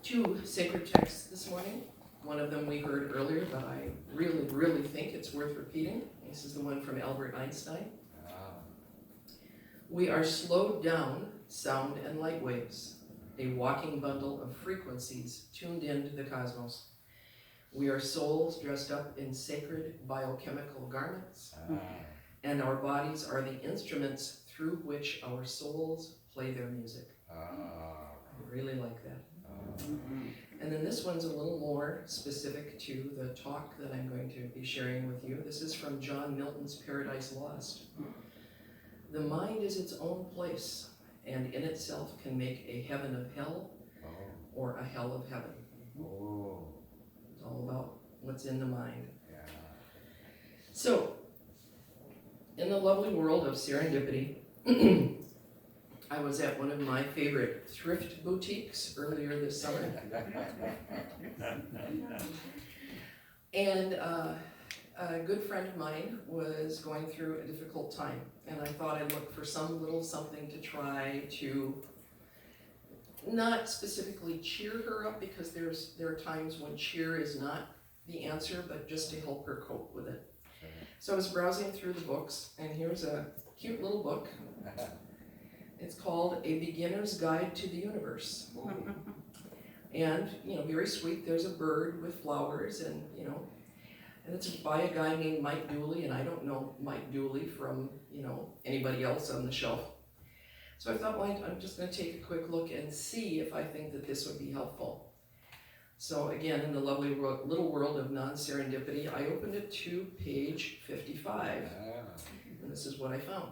two sacred texts this morning. One of them we heard earlier, but I really think it's worth repeating. This is the one from Albert Einstein. We are slowed down sound and light waves, a walking bundle of frequencies tuned into the cosmos. We are souls dressed up in sacred biochemical garments, and our bodies are the instruments through which our souls play their music. I really like that. And then this one's a little more specific to the talk that I'm going to be sharing with you. This is from John Milton's Paradise Lost. The mind is its own place, and in itself can make a heaven of hell or a hell of heaven. It's all about what's in the mind. So, in the lovely world of serendipity, I was at one of my favorite thrift boutiques earlier this summer. And a good friend of mine was going through a difficult time, and I thought I'd look for some little something to try to not specifically cheer her up, because there are times when cheer is not the answer, but just to help her cope with it. So I was browsing through the books, and here's a cute little book. It's called A Beginner's Guide to the Universe. And, very sweet. There's a bird with flowers, and, and it's by a guy named Mike Dooley, and I don't know Mike Dooley from, anybody else on the shelf. So I thought, well, I'm just going to take a quick look and see if I think that this would be helpful. So again, in the lovely little world of non-serendipity, I opened it to page 55, and this is what I found.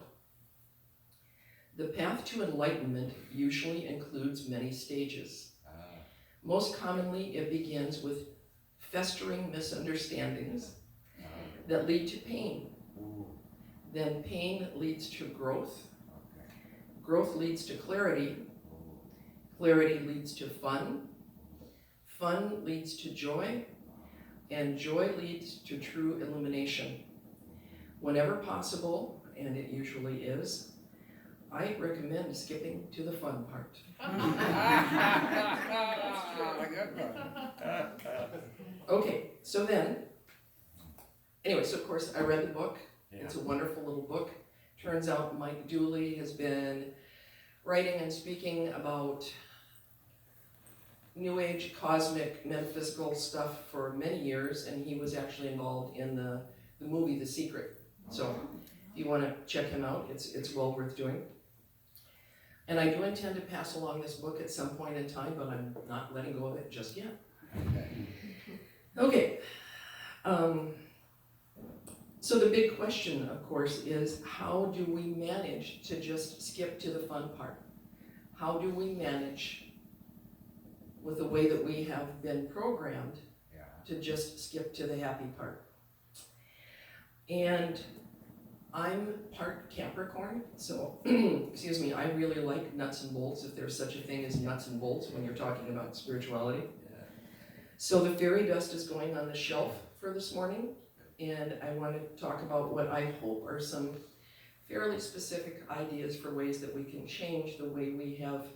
The path to enlightenment usually includes many stages. Most commonly, it begins with festering misunderstandings that lead to pain. Then pain leads to growth. Growth leads to clarity. Clarity leads to fun. Fun leads to joy. And joy leads to true illumination. Whenever possible, and it usually is, I recommend skipping to the fun part. Okay, so then, anyway, so of course I read the book. It's a wonderful little book. Turns out Mike Dooley has been writing and speaking about New Age, cosmic, metaphysical stuff for many years, and he was actually involved in the movie The Secret. So if you want to check him out, it's well worth doing. And I do intend to pass along this book at some point in time, but I'm not letting go of it just yet. Okay. So the big question, of course, is how do we manage to just skip to the fun part? How do we manage with the way that we have been programmed to just skip to the happy part? And I'm part Capricorn, so, excuse me, I really like nuts and bolts, if there's such a thing as nuts and bolts when you're talking about spirituality. So the fairy dust is going on the shelf for this morning, and I want to talk about what I hope are some fairly specific ideas for ways that we can change the way we have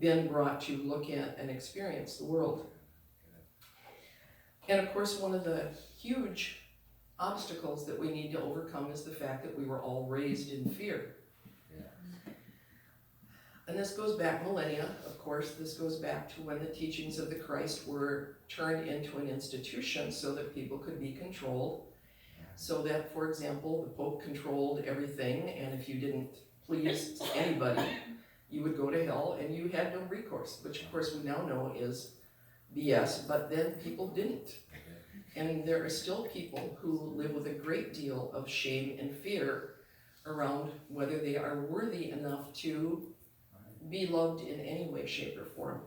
been brought to look at and experience the world. And of course, one of the huge obstacles that we need to overcome is the fact that we were all raised in fear. And this goes back millennia, of course. This goes back to when the teachings of the Christ were turned into an institution so that people could be controlled. So that, for example, the Pope controlled everything, and if you didn't please anybody, you would go to hell and you had no recourse, which of course we now know is BS, but then people didn't. And there are still people who live with a great deal of shame and fear around whether they are worthy enough to be loved in any way, shape, or form.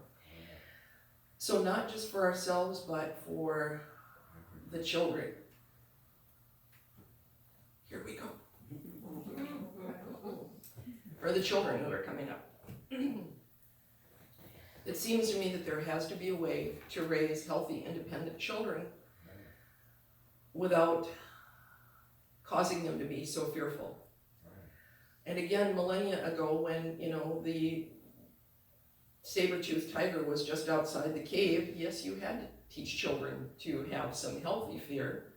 So not just for ourselves, but for the children. Here we go. For the children who are coming up. It seems to me that there has to be a way to raise healthy, independent children without causing them to be so fearful. And again, millennia ago, when the saber-toothed tiger was just outside the cave, yes, you had to teach children to have some healthy fear.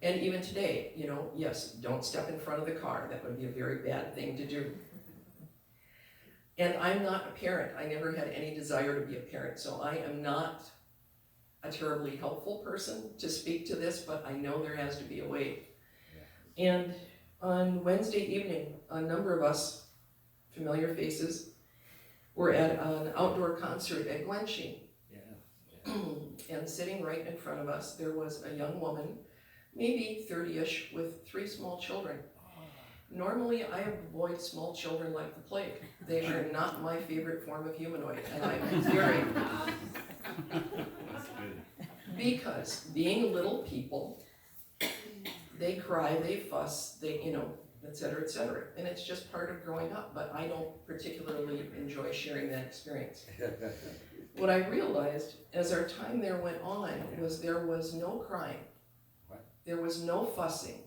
And even today, you know, yes, don't step in front of the car. That would be a very bad thing to do. And I'm not a parent. I never had any desire to be a parent, so I am not a terribly helpful person to speak to this, but I know there has to be a way. Yeah. And on Wednesday evening, a number of us, familiar faces, were at an outdoor concert at Glensheen. Yeah. And sitting right in front of us, there was a young woman, maybe 30-ish, with 3 small children. Normally, I avoid small children like the plague. They are not my favorite form of humanoid, and I'm very... Because being little people, they cry, they fuss, they, you know, et cetera, and it's just part of growing up, but I don't particularly enjoy sharing that experience. What I realized as our time there went on was there was no crying, there was no fussing,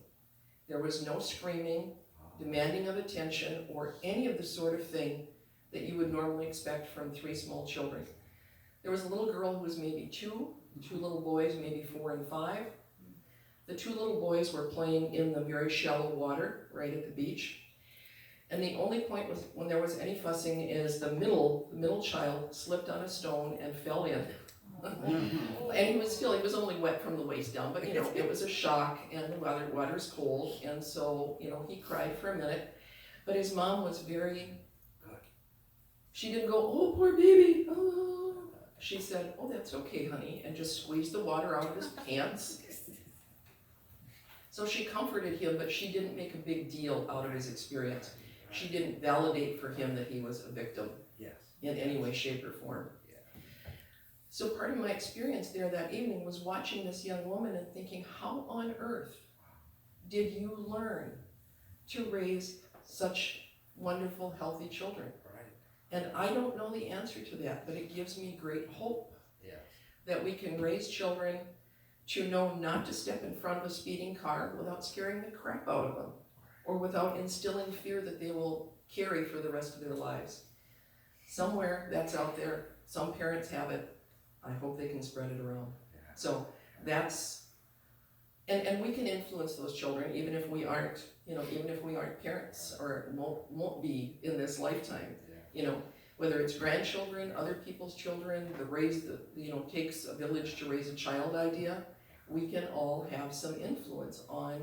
there was no screaming, demanding of attention, or any of the sort of thing that you would normally expect from 3 small children. There was a little girl who was maybe 2 little boys, maybe 4 and 5. The 2 little boys were playing in the very shallow water right at the beach. And the only point was when there was any fussing is the middle child slipped on a stone and fell in. And he was only wet from the waist down, but you know, it was a shock, and the water's cold, and so, you know, he cried for a minute. But his mom was very good. She didn't go, "Oh, poor baby, oh." She said, "Oh, that's okay, honey," and just squeezed the water out of his pants. So she comforted him, but she didn't make a big deal out of his experience. She didn't validate for him that he was a victim in any way, shape, or form. So part of my experience there that evening was watching this young woman and thinking, how on earth did you learn to raise such wonderful, healthy children? And I don't know the answer to that, but it gives me great hope that we can raise children to know not to step in front of a speeding car without scaring the crap out of them, or without instilling fear that they will carry for the rest of their lives. Somewhere that's out there. Some parents have it. I hope they can spread it around. So that's, and we can influence those children even if we aren't, you know, even if we aren't parents or won't be in this lifetime. You know, whether it's grandchildren, other people's children, you know, takes a village to raise a child idea, we can all have some influence on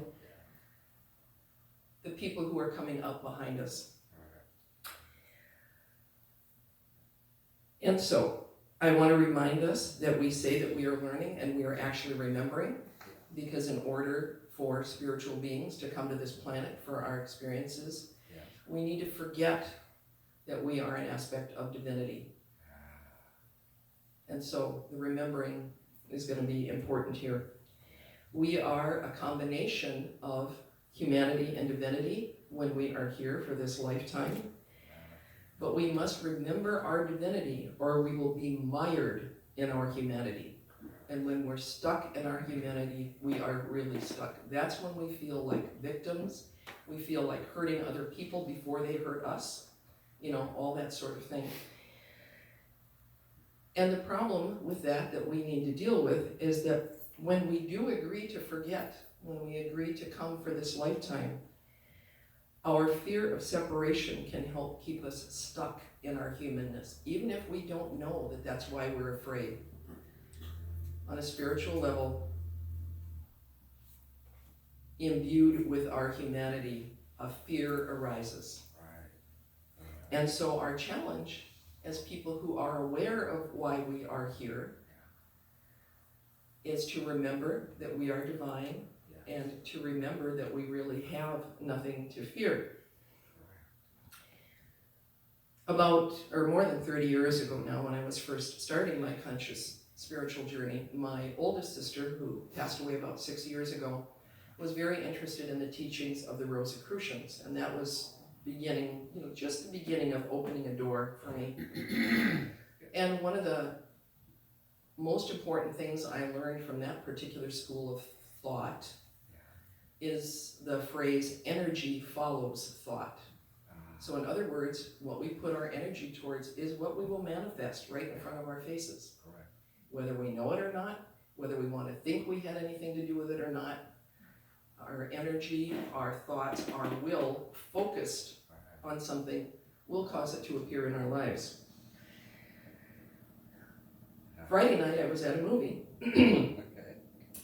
the people who are coming up behind us. And so, I want to remind us that we say that we are learning and we are actually remembering, because in order for spiritual beings to come to this planet for our experiences, we need to forget that we are an aspect of divinity. And so the remembering is going to be important here. We are a combination of humanity and divinity when we are here for this lifetime. But we must remember our divinity, or we will be mired in our humanity. And when we're stuck in our humanity, we are really stuck. That's when we feel like victims. We feel like hurting other people before they hurt us. You know, all that sort of thing. And the problem with that we need to deal with is that when we do agree to forget, when we agree to come for this lifetime, our fear of separation can help keep us stuck in our humanness, even if we don't know that that's why we're afraid. On a spiritual level, imbued with our humanity, a fear arises. And so our challenge as people who are aware of why we are here is to remember that we are divine, and to remember that we really have nothing to fear. About, or more than 30 years ago now, when I was first starting my conscious spiritual journey, my oldest sister, who passed away about 6 years ago, was very interested in the teachings of the Rosicrucians, and that was beginning, you know, just the beginning of opening a door for me. And one of the most important things I learned from that particular school of thought is the phrase, energy follows thought. So in other words, what we put our energy towards is what we will manifest right in front of our faces. Correct. Whether we know it or not, whether we want to think we had anything to do with it or not, our energy, our thoughts, our will focused on something will cause it to appear in our lives. Friday night I was at a movie,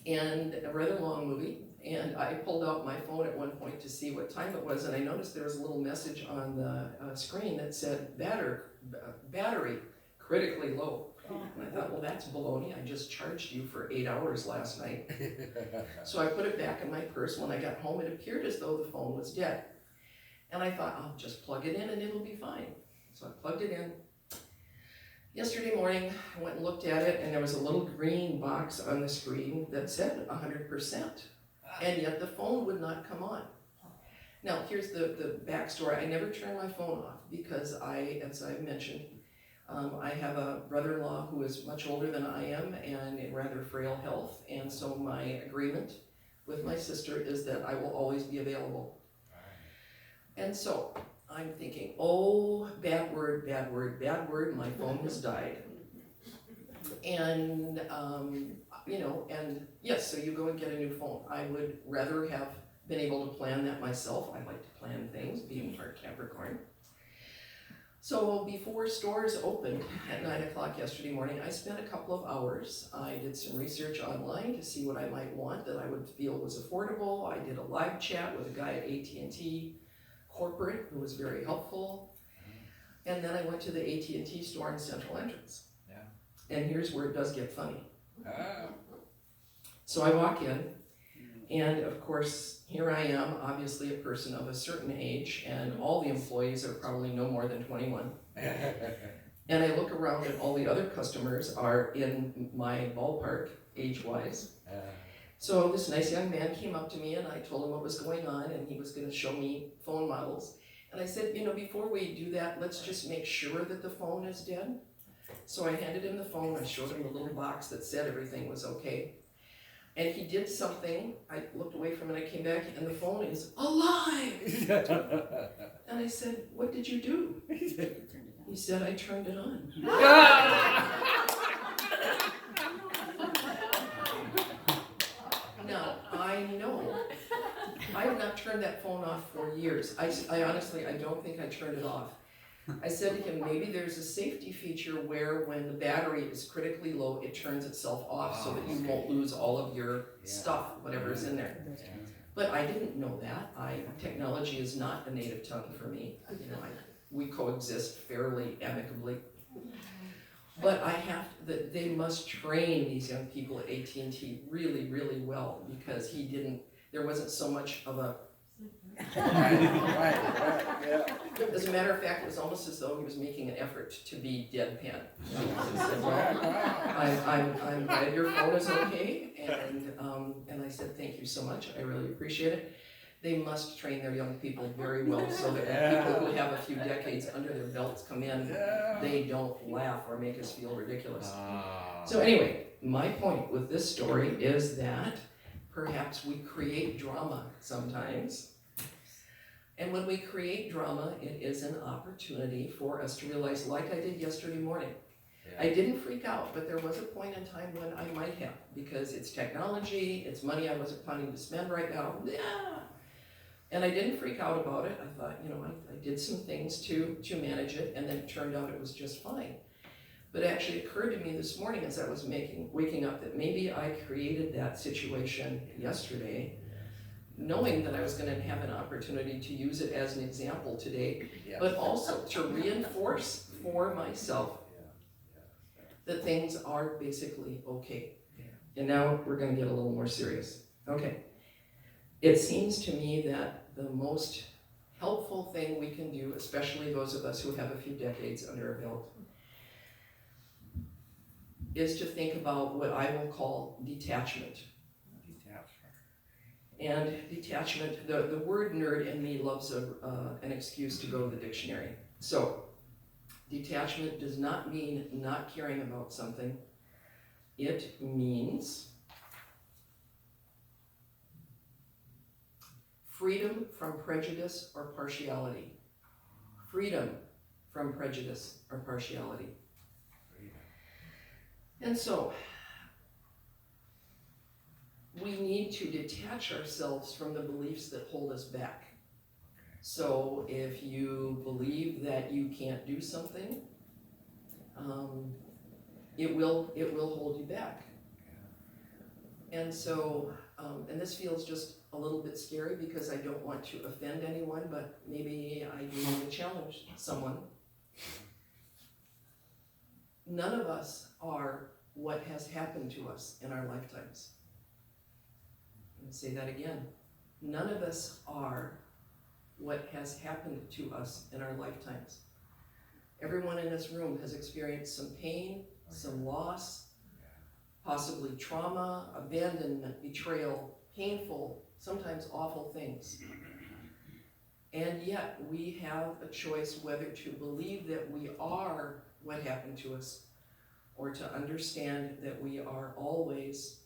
and a rather long movie, and I pulled out my phone at one point to see what time it was, and I noticed there was a little message on the screen that said battery critically low. And I thought, well, that's baloney. I just charged you for 8 hours last night. So I put it back in my purse. When I got home, it appeared as though the phone was dead. And I thought, I'll just plug it in and it'll be fine. So I plugged it in. Yesterday morning, I went and looked at it, and there was a little green box on the screen that said 100%. And yet the phone would not come on. Now, here's the backstory. I never turn my phone off because as I mentioned, I have a brother-in-law who is much older than I am and in rather frail health, and so my agreement with my sister is that I will always be available. And so I'm thinking, oh, bad word, my phone has died. And, and yes, so you go and get a new phone. I would rather have been able to plan that myself. I like to plan things, being part Capricorn. So before stores opened at 9 o'clock yesterday morning, I spent a couple of hours. I did some research online to see what I might want that I would feel was affordable. I did a live chat with a guy at AT&T corporate who was very helpful. And then I went to the AT&T store in Central Entrance. Yeah. And here's where it does get funny. So I walk in, and of course, here I am, obviously a person of a certain age, and all the employees are probably no more than 21. And I look around, and all the other customers are in my ballpark, age-wise. So this nice young man came up to me, and I told him what was going on, and he was going to show me phone models. And I said, before we do that, let's just make sure that the phone is dead. So I handed him the phone, I showed him the little box that said everything was okay. And he did something, I looked away from it, I came back, and the phone is alive! And I said, what did you do? He said, I turned it on. Now, I know, I have not turned that phone off for years. I honestly, I don't think I turned it off. I said to him, maybe there's a safety feature where when the battery is critically low, it turns itself off so that you won't lose all of your stuff, whatever is in there. But I didn't know that. Technology is not a native tongue for me. We coexist fairly amicably. But they must train these young people at AT&T really, really well, because there wasn't so much of a yeah. As a matter of fact, it was almost as though he was making an effort to be deadpan. He said, well, I'm glad your phone is okay, and I said, thank you so much, I really appreciate it. They must train their young people very well so that when people who have a few decades under their belts come in, they don't laugh or make us feel ridiculous. So anyway, my point with this story is that perhaps we create drama sometimes. And when we create drama, it is an opportunity for us to realize, like I did yesterday morning. I didn't freak out, but there was a point in time when I might have, because it's technology, it's money I wasn't planning to spend right now. And I didn't freak out about it. I thought, I did some things to manage it, and then it turned out it was just fine. But it actually occurred to me this morning as I was waking up that maybe I created that situation yesterday, knowing that I was going to have an opportunity to use it as an example today, but also to reinforce for myself that things are basically okay. And now we're going to get a little more serious. Okay. It seems to me that the most helpful thing we can do, especially those of us who have a few decades under our belt, is to think about what I will call detachment. And detachment, the word nerd in me loves an excuse to go to the dictionary. So, detachment does not mean not caring about something. It means freedom from prejudice or partiality. freedom from prejudice or partiality. And so, we need to detach ourselves from the beliefs that hold us back. So if you believe that you can't do something, it will hold you back. And so, and this feels just a little bit scary because I don't want to offend anyone, but maybe I do want to challenge someone. None of us are what has happened to us in our lifetimes. I'm going to say that again. None of us are what has happened to us in our lifetimes. Everyone in this room has experienced some pain, some loss, possibly trauma, abandonment, betrayal, painful, sometimes awful things. And yet we have a choice whether to believe that we are what happened to us or to understand that we are always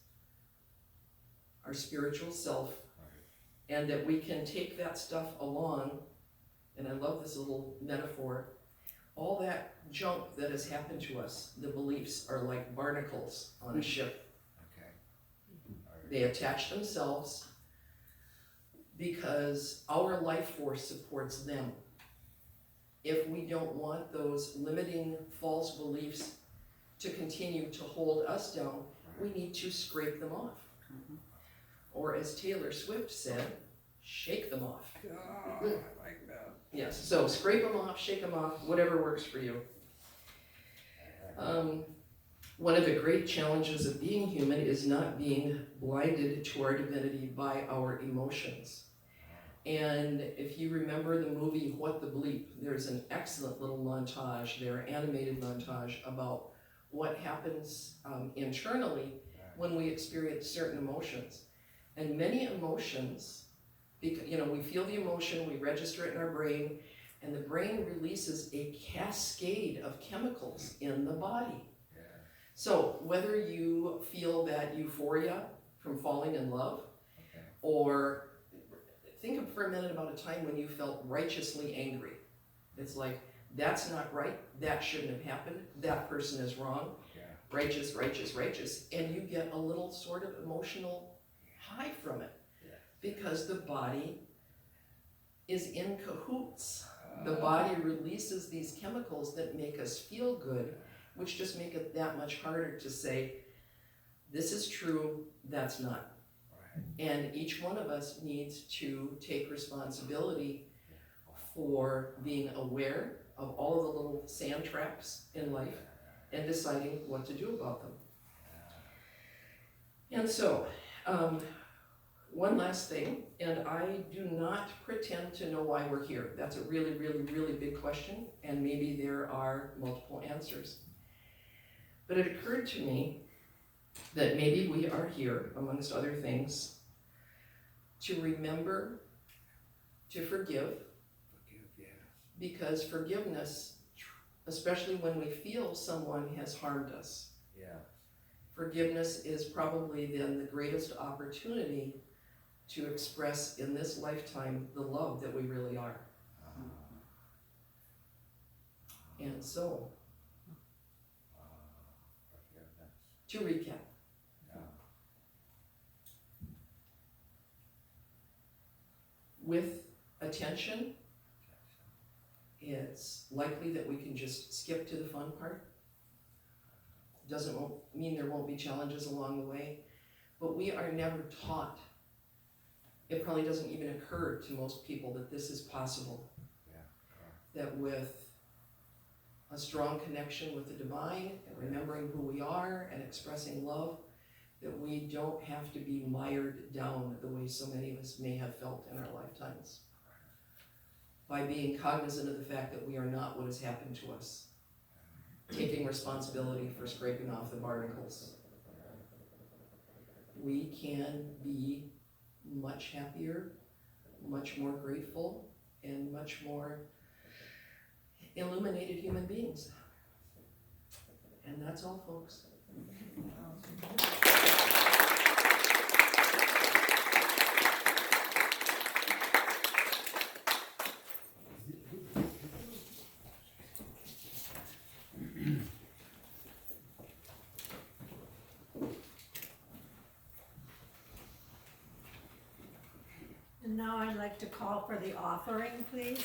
our spiritual self and that we can take that stuff along. And I love this little metaphor. All that junk that has happened to us, the beliefs are like barnacles on a ship. They attach themselves because our life force supports them. If we don't want those limiting false beliefs to continue to hold us down, we need to scrape them off. Or as Taylor Swift said, shake them off. Oh, I like that. Yes, so scrape them off, shake them off, whatever works for you. One of the great challenges of being human is not being blinded to our divinity by our emotions. And if you remember the movie What the Bleep, there's an excellent little montage there, animated montage, about what happens internally when we experience certain emotions. And many emotions, you know, we feel the emotion, we register it in our brain, and the brain releases a cascade of chemicals in the body. So whether you feel that euphoria from falling in love, or think of for a minute about a time when you felt righteously angry. It's like, that's not right, that shouldn't have happened, that person is wrong, righteous, righteous, righteous, and you get a little sort of emotional high from it, because the body is in cahoots. The body releases these chemicals that make us feel good, which just make it that much harder to say, this is true, that's not. And each one of us needs to take responsibility for being aware of all of the little sand traps in life and deciding what to do about them. And so, one last thing, and I do not pretend to know why we're here. That's a really, really, really big question, and maybe there are multiple answers. But it occurred to me that maybe we are here, amongst other things, to remember to forgive, because forgiveness, especially when we feel someone has harmed us, forgiveness is probably then the greatest opportunity to express in this lifetime the love that we really are. And so, to recap, with attention, it's likely that we can just skip to the fun part. Doesn't mean there won't be challenges along the way, but we are never taught. It probably doesn't even occur to most people that this is possible. That with a strong connection with the divine, and remembering who we are and expressing love, that we don't have to be mired down the way so many of us may have felt in our lifetimes. By being cognizant of the fact that we are not what has happened to us. Taking responsibility for scraping off the barnacles. We can be much happier, much more grateful, and much more illuminated human beings. And that's all, folks. And now I'd like to call for the offering, please.